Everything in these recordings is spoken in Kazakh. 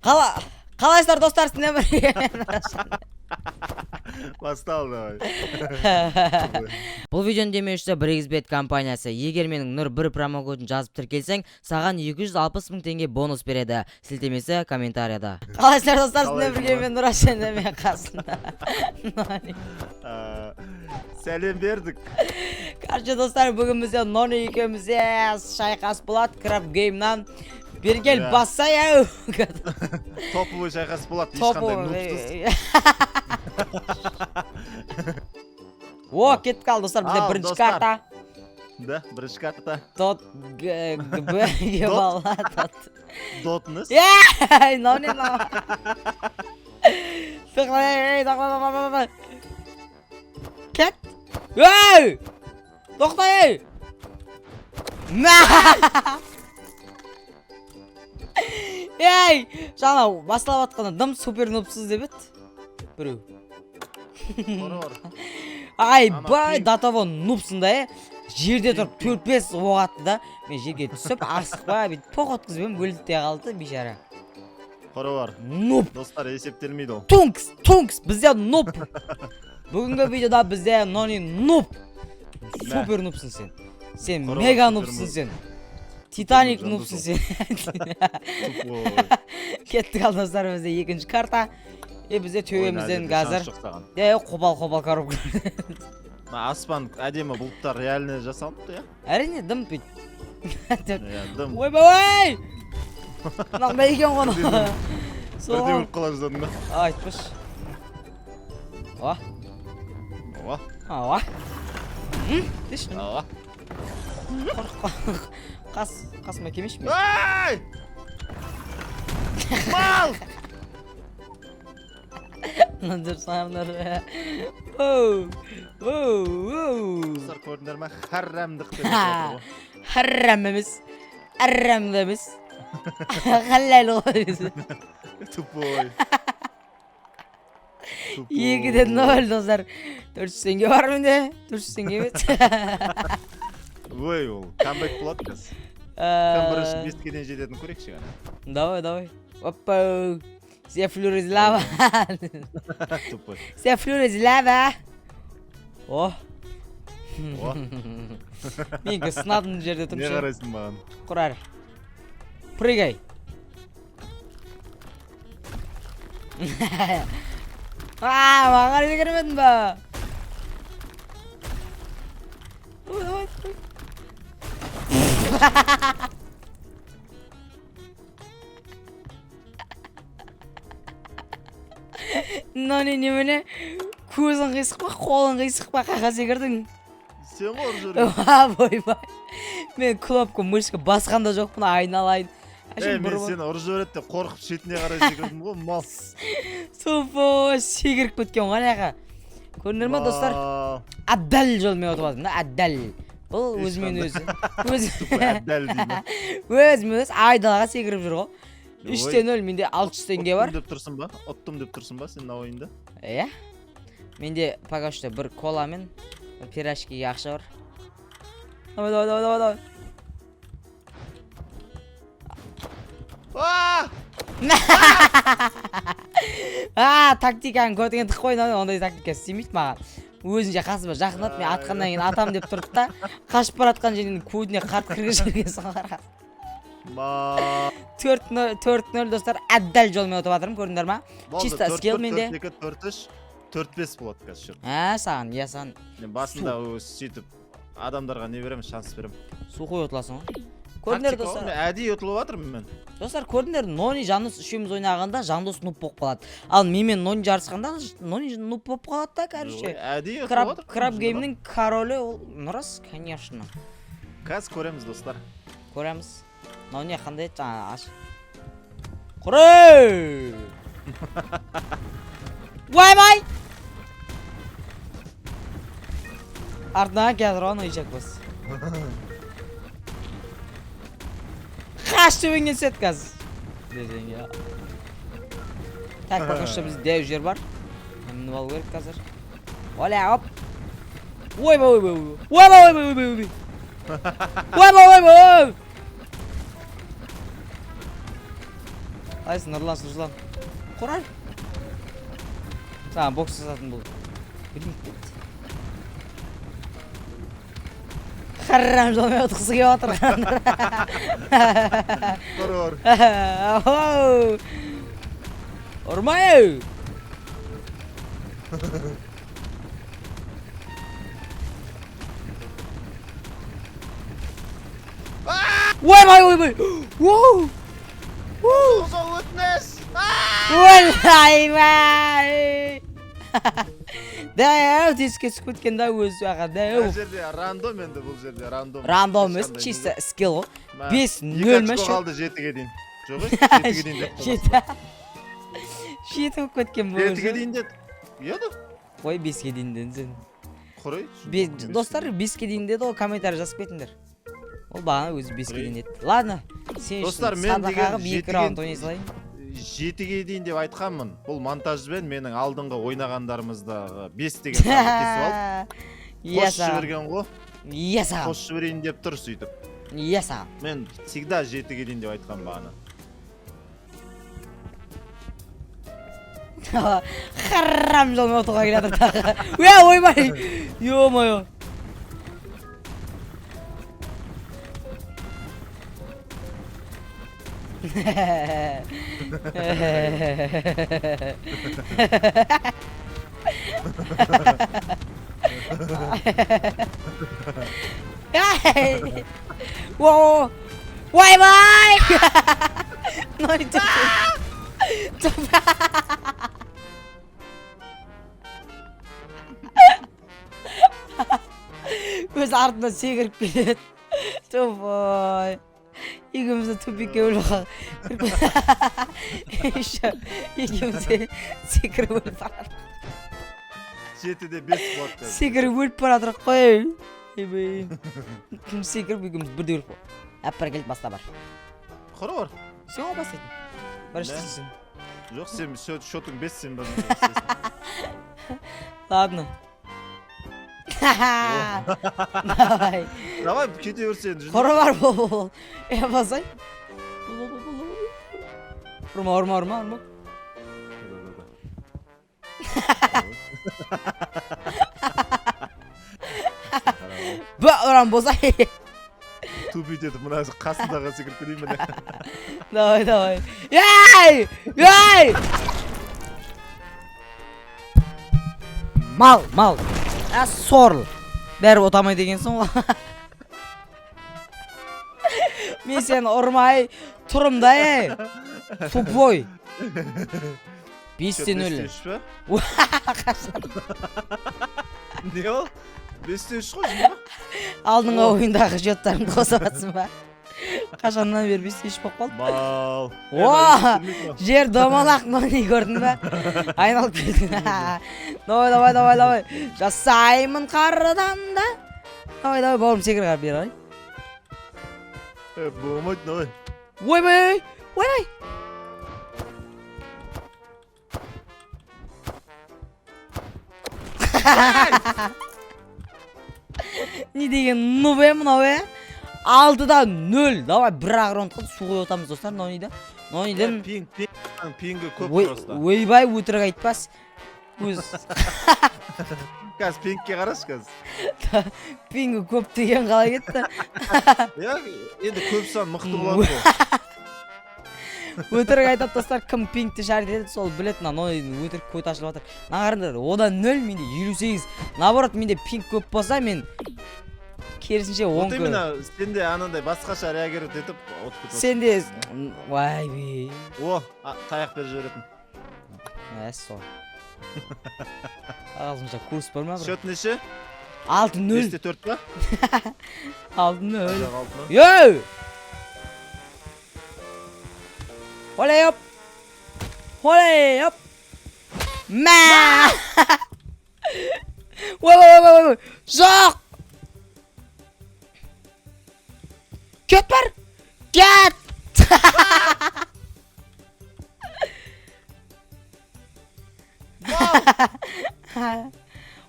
Қалайсыздар достар, сіздермен бірге. Басталды. Бұл видеоның демеушісі Бригсбет компаниясы. Егер менің Нұр 1 промокодын жазып тіркелсең, саған 260 000 теңге бонус береді. Сілтемесі комментарияда. Қалайсыздар достар, сіздермен бірге мен Нұр Ашен мен қасында. Сәлем бердік. Короче достар, бүгін бізде Нони екеумізде шайқас болады Краб Геймнан. Бергел басса яу. Топовый шайқас болады, ешқандай нұпсыз. О, кетіп қалды достар, бізде бірінші карта. Да, бірінші карта. Дот ГБ ебала. Дотыңыз? Ей, Нони. Кет. Ей! Тоқта ей! Ей! Жаңа басталып атқанда дым супер нупсыз деп еді. Біреу. Бай, датаво нупсында, жерде тұрып 4-5 оқ атты да. Мен жерге түсіп, асықпа, бүйтіп поқ өткізбем, өлді де қалды, бейшара. Қоры бар. Нуп. Достар, есептелмейді ол. Тункс, бізде нуп. Бүгінгі видеода бізде Нони нуп. Супер нупсың сен. Сен мега нупсың сен. Титаник нупсың сен. Кетті қалдастар, бізде екінші карта. Бізде төбемізден қазір. Қобал коробка. Аспан әдемі бұлттар реальный жасалыпты, я? Әрине, дым бүйт. Дым. Ойбай! Мынандай екен ғоны. Бірде өліп қала жаздадың ба? Айтпыш. Ова. Дешін. Қасыма кемеш ме? Ай! Мал! Нұндыр сағымдар. Оу! Құстар көрдіңдер ма? Харрамдық деп. Харрам емес. Аррамды емес. Қалләл ғой. Тупой. 2-ден 0 достар. 400 теңге бар менде. 400 теңге бет. Ой, ол камбэк болады кәз. Кім бірінші бесткеден жететін көрекші ғана. Давай. Опа. Все флюр из лава. Тупой. Все флюр из лава. О. Менгі сынадың жерде тұрмшы. Не қарайсың маған? Құрар. Прыгай. Маған үлгермедің ба? Нони немене? Көзің қисық па, қолың қисық па, қаға секірдің? Сен ғой жүрдің. Бойбай. Мен кнопка мышка басқанда жоқпын, айналайын. Мен сені ұры жібереді деп қорқып шетіне қарай секірдім ғой, мал. Софо, секіріп кеткен ғой аяға. Көрінер ма достар? Аддал жолмен өтіп жатырмын да, аддал. Бұл өзімен өзі. Әддәл дейді. Өзімен өзі айдалаға секіріп жүр ғой. 3-0, менде 600 теңге бар. Оттым деп тұрсын ба сенің ойында? Иә. Менде пока что бір кола мен пирожкиге ақша бар. Давай. Тактиканы көрдіңен тық қойын, ондай тактика істемейді маған. Өзінше қасыма жақындат, мен атқаннан кейін атам деп тұрды да, қашып баратқан жерінен көдіне қарт кіргізерге саларға. 4-0 достар, әддәл жолмен өтіп жатырмын, көрдіңдер ма? Чисто скилл менде. 4-2, 4-3, 4-5 болады қазір шыр. Саған, иә саған. Басында сөйтіп адамдарға не беремін, шанс беремін. Сухой ұтыласың ғой. Көрдіңдер достар. Әдей ұтылып жатырмын мен. Достар, көрдіңдер, Нони Жандос үшеуміз ойнағанда Жандос нуп болып қалады. Ал менімен Нони жарысқанда Нони нуп болып қалады да, короче. Әдей ұтылып жатыр. Краб геймнің королі ол нұрас, конечно. Қазір көреміз достар. Көреміз. Нони қандай жаңа аш. Құрай! Вай! Артынан қазір оны үйшек бас. Қаш төбеңнен сет қазір. Дезенге. Так, пока что біз дәу жер бар. Мініп алу керек қазір. Оля, оп. Ойбай. Қайсың Нұрлан Ruslan? Құрар. Саған бокс жасатын бұл. Білмейді. Харрам жолмен отқысы келіп отыр. Қор. Ұрмай! Ойбай! Воу! Ұзақ өтініш! Ойбай! Дәу теске түсіп кеткен да өзі аға Бұл дәу. жерде рандом енді бұл жерде рандом. Рандом емес, чисто скилл ғой. 5-0 ма шы? шы? Қалды 7-ге дейін. Жоқ, 7-ге дейін деп қойған. Жеті болып кеткен бұл. 7-ге дейін деді. Еді. Ой 5-ге дейін дедіңіз. Құрай. Достар 5-ге дейін деді ол комментарий жазып кетіңдер. Ол бағана өзі 5-ге дейін деді. Ладно, сен Достар, үшін мен садақаға деген 2 раунд ойнай салайын. 7-ге дейін деп айтқанмын. Бұл монтажбен менің алдыңғы ойнағандарымыздағы 5 деген саны кесіп алып. Иә Қосшы саған. берген ғой. Иә саған. Қосшы берейін деп тұр сөйтіп. Иә саған. Мен всегда 7-ге дейін деп айтқан бағана. Харрам жолмен отуға келе жатыр тағы. Уә ойбай! Ё-моё. Wow! Ойбай! Ной Өз артынан секіріп келеді. Тупой. Екеумізді тупикке өліп екеумізді секіріп өліп барады. 7-де 5 болады. Секіріп өліп барады қой. Ебей. Секіріп екеуміз бірде өліп қой. Әппар келіп баста бар. Құры бар. Сен ол бастайтын. Бір істейсің. Жоқ, сен шотың 5 сен бір. Ладно. Давай. Давай, кете өрсен. Құры бар бұл. Басай. Ұрма. Ұрам босай. Тупи деді, мұна қасындағы секіріп кетейін міне. Давай. Ей! Мал. Сорл. Бәрі отамай дегенсің ғой. Мен сені ұрмай тұрымда, Тупой. 5-0. Не ол? 5-3 қой жұмба? Алдыңға ойындағы жеттарыңды қосып атсың ба? Қашаннан бері 5-3 болып қалды? Мал. Жер домалақ нони көрдің ба? Айналып келдің. Давай. Жасаймын қарыдан да. Давай, бауырым секір қар бері. Болмайды, давай. Ойбай. Не деген нубе мынау, 6-да 0. Давай, бір-ақ раунд қылды, су қой отамыз достар, Нониден. Пингі көп просто. Ойбай, өтірік айтпас. Қазір пингке қарашы қазір. Пингі көп деген қалай кетті. Енді көп сан мықты болады ғой. Өтірік айтады достар, кім пингті шарит етеді, сол білетін, Нониден өтірік көйт ашылып жатыр. Нағарында, одан 0, менде 58. Наоборот, менде пинг көп болса, мен керісінше 10 Вот именно, сенде анандай басқаша реагировать етіп, от кетіп. Сенде... Вайбей. О, таяқ бер жіберетін. Сол. Ағылшынша курс бар ма? Счет неше? 6-0. 5-4 па? 6-0. Йоу! Oley hop! Мә! Ой! Жоқ! Кет бар! Кет!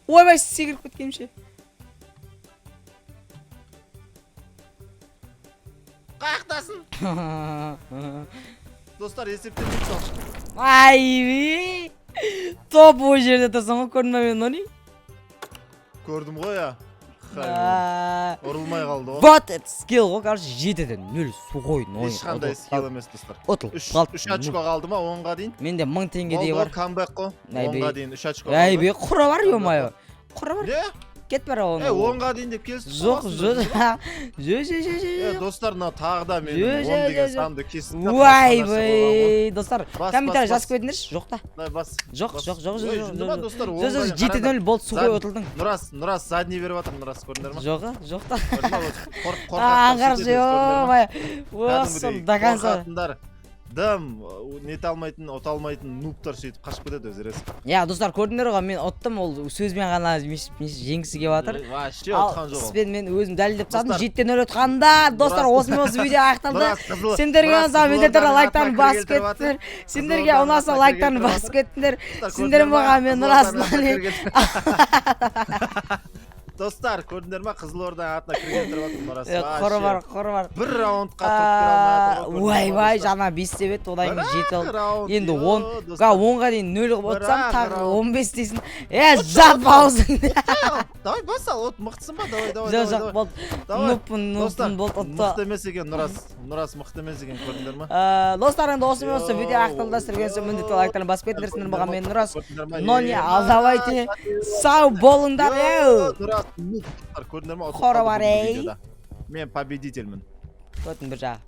Ойбай, секіріп кеткенше. Қаяқтасың? Достар, есептемейік сол. Айби. Топ о жерде тұрсың ғой, көрдің ба мен оны? Көрдім ғой я. Ұрылмай қалды ғой. Вот это скилл ғой, короче, 7-ден 0 сухойдың ойын. Ешқандай скилл емес, достар. Отыл. 3 очко қалды ма 10-ға дейін? Менде 1000 теңгедей бар. Камбэк қой. 10-ға дейін 3 очко қалды. Айби, құра бар, ё-моё. Құра бар. Не? Кет бара оны. 10-ға дейін деп келістік. Жоқ. Достар, мынау тағы да мен Жө, 10 деген жө, санды кестік. Уайбай, достар, Бас, комментарий бас, жазып бас. қойдыңдаршы, жоқ та. Бас. Жоқ. Достар, 7-0 болды, сухой отылдың. Нұрас задний беріп жатыр, Нұрас көрдіңдер ма? Жоқ та. Аңғаршы, ё-моё. Осы, до конца. Қорқатындар, дым, нете алмайтын, ота алмайтын нуптар сөйтіп қашып кетеді өзіресі. Я, достар, көрдіңдер ғой, мен оттым, ол сөзбен ғана жеңгісі келіп жатыр. Вообще Ал отқан жоқ ол. іспен мен өзім дәлелдеп тастадым, Достар, 7-0 отқанда, достар, осы видео аяқталды. Сендерге ұнаса видеоға лайктарын басып кеттіңдер. Сендерге ұнаса лайктарын басып кеттіңдер. Сендер маған мен Нұрасынан. Достар, көрдіңдер ма, Қызылорданың атына кірген тұрып жатыр Нұрас. Қоры бар. Бір раундқа топ бере алмай Уайбай, жаңа 5 деп еді, одан кейін 7 алды. Енді 10, 10-ға дейін 0 қылып отырсам, тағы 15 дейсің. Жап аузыңды. Давай басал, от мықтысың ба? Давай. Жоқ, болды. Нуппын болды. Мықты емес екен, Нұрас мықты емес екен, көрдіңдер ма? Достар, енді осымен осы видео аяқталды. Сіздерге міндетті лайктарын басып кетіңдер. Сендер маған мен Нұрас. Но не алдавайте. Сау болыңдар. Нұрас, көрдіңдер ма? Қора бар, ей. Мен победительмін. Өтін бір жағы.